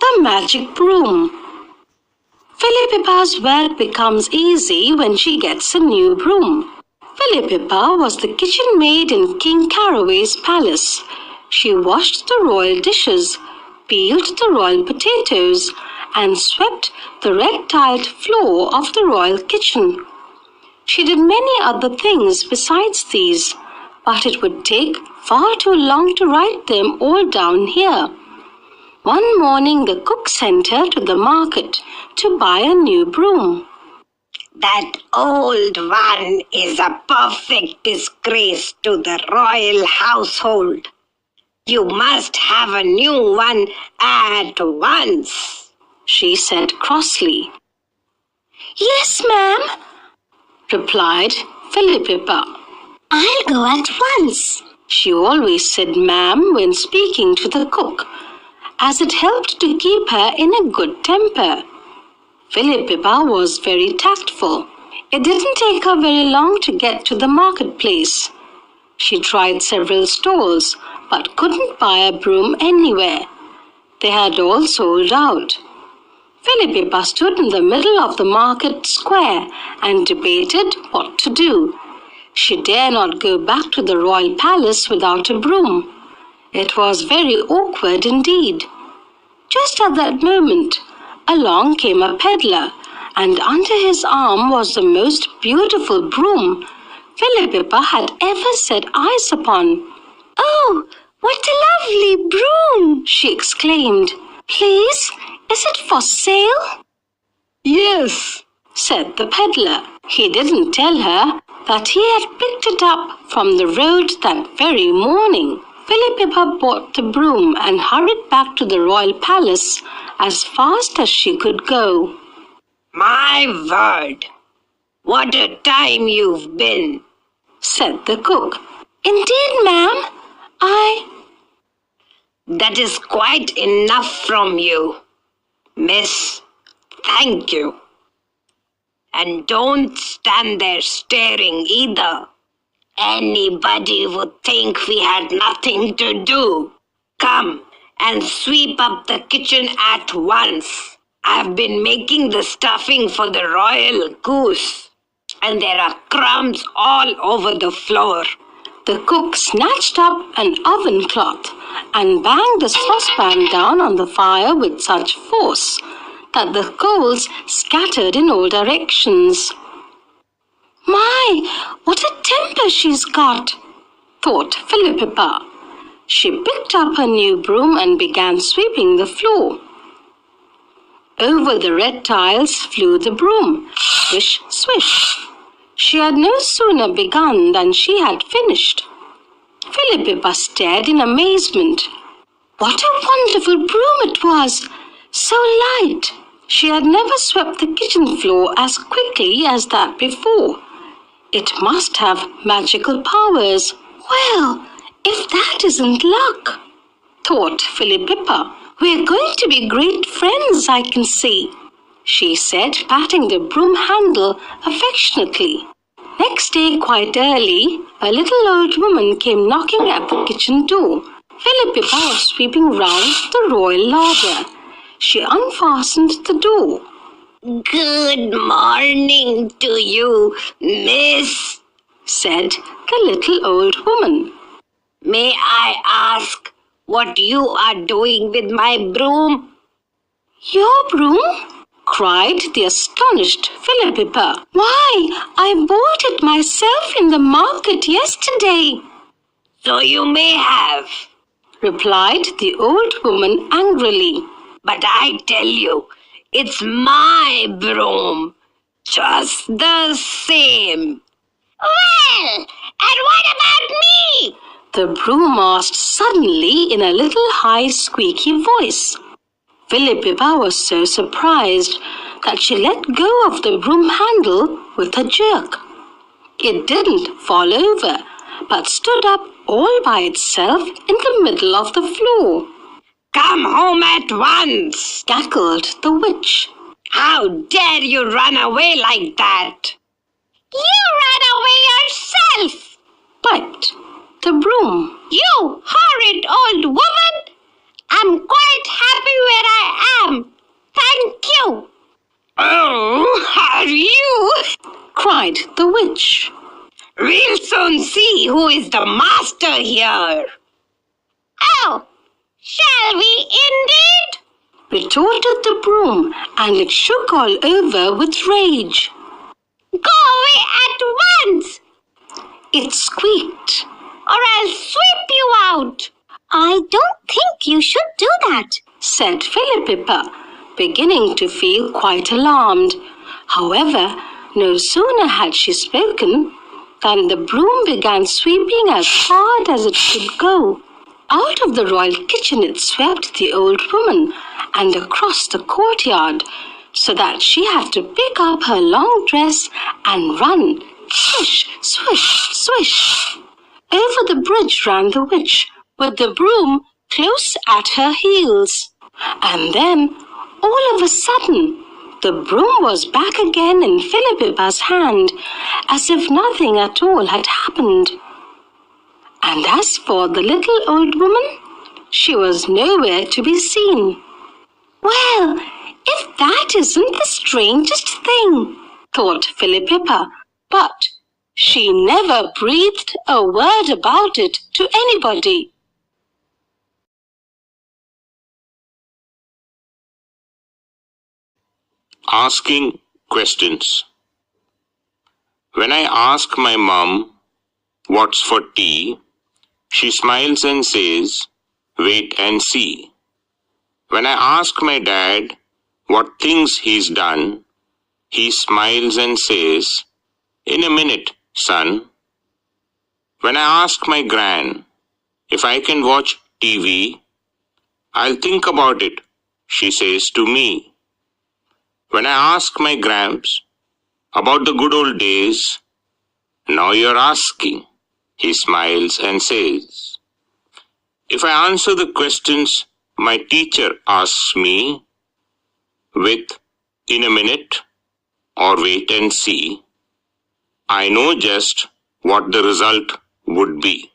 The magic broom. Phillipippa's work becomes easy when she gets a new broom. Phillipippa was the kitchen maid in King Caraway's palace. She washed the royal dishes, peeled the royal potatoes, and swept the red-tiled floor of the royal kitchen. She did many other things besides these, but it would take far too long to write them all down here. One morning the cook sent her to the market to buy a new broom. That old one is a perfect disgrace to the royal household. You must have a new one at once, she said crossly. Yes, ma'am, replied Phillipippa. I'll go at once. She always said ma'am when speaking to the cook, as it helped to keep her in a good temper. Phillipippa was very tactful. It didn't take her very long to get to the marketplace. She tried several stalls, but couldn't buy a broom anywhere. They had all sold out. Phillipippa stood in the middle of the market square and debated what to do. She dared not go back to the royal palace without a broom. It was very awkward indeed. Just at that moment, along came a peddler, and under his arm was the most beautiful broom Phillipippa had ever set eyes upon. Oh, what a lovely broom! She exclaimed. Please, is it for sale? Yes, said the peddler. He didn't tell her that he had picked it up from the road that very morning. Phillipippa bought the broom and hurried back to the royal palace as fast as she could go. My word! What a time you've been, said the cook. Indeed, ma'am, That is quite enough from you, miss. Thank you. And don't stand there staring either. Anybody would think we had nothing to do. Come and sweep up the kitchen at once. I've been making the stuffing for the royal goose, and there are crumbs all over the floor. The cook snatched up an oven cloth and banged the saucepan down on the fire with such force that the coals scattered in all directions. My, what a temper she's got, thought Phillipippa. She picked up her new broom and began sweeping the floor. Over the red tiles flew the broom, swish, swish. She had no sooner begun than she had finished. Phillipippa stared in amazement. What a wonderful broom it was! So light! She had never swept the kitchen floor as quickly as that before. It must have magical powers. Well, if that isn't luck, thought Phillipippa. We're going to be great friends, I can see, she said, patting the broom handle affectionately. Next day, quite early, a little old woman came knocking at the kitchen door. Phillipippa was sweeping round the royal larder. She unfastened the door. Good morning to you, miss, said the little old woman. May I ask what you are doing with my broom? Your broom? Cried the astonished Phillipippa. Why, I bought it myself in the market yesterday. So you may have, replied the old woman angrily. But I tell you, it's my broom, just the same. Well, and what about me? The broom asked suddenly in a little high squeaky voice. Phillipippa was so surprised that she let go of the broom handle with a jerk. It didn't fall over, but stood up all by itself in the middle of the floor. Come home at once, cackled the witch. How dare you run away like that? You ran away yourself, piped the broom. You horrid old woman! I'm quite happy where I see who is the master here. Oh, shall we indeed? retorted the broom, and it shook all over with rage. Go away at once, It squeaked. or I'll sweep you out. I don't think you should do that, said Phillipippa, beginning to feel quite alarmed. However, no sooner had she spoken than the broom began sweeping as hard as it could go. Out of the royal kitchen it swept the old woman and across the courtyard, so that she had to pick up her long dress and run. Swish, swish, swish. Over the bridge ran the witch, with the broom close at her heels. And then, all of a sudden, the broom was back again in Phillipippa's hand, as if nothing at all had happened. And as for the little old woman, she was nowhere to be seen. Well, if that isn't the strangest thing, thought Phillipippa, but she never breathed a word about it to anybody. Asking questions. When I ask my mum what's for tea, she smiles and says, wait and see. When I ask my dad what things he's done, he smiles and says, in a minute, son. When I ask my gran if I can watch TV, I'll think about it, she says to me. When I ask my gramps about the good old days, now you're asking, he smiles and says. If I answer the questions my teacher asks me with in a minute or wait and see, I know just what the result would be.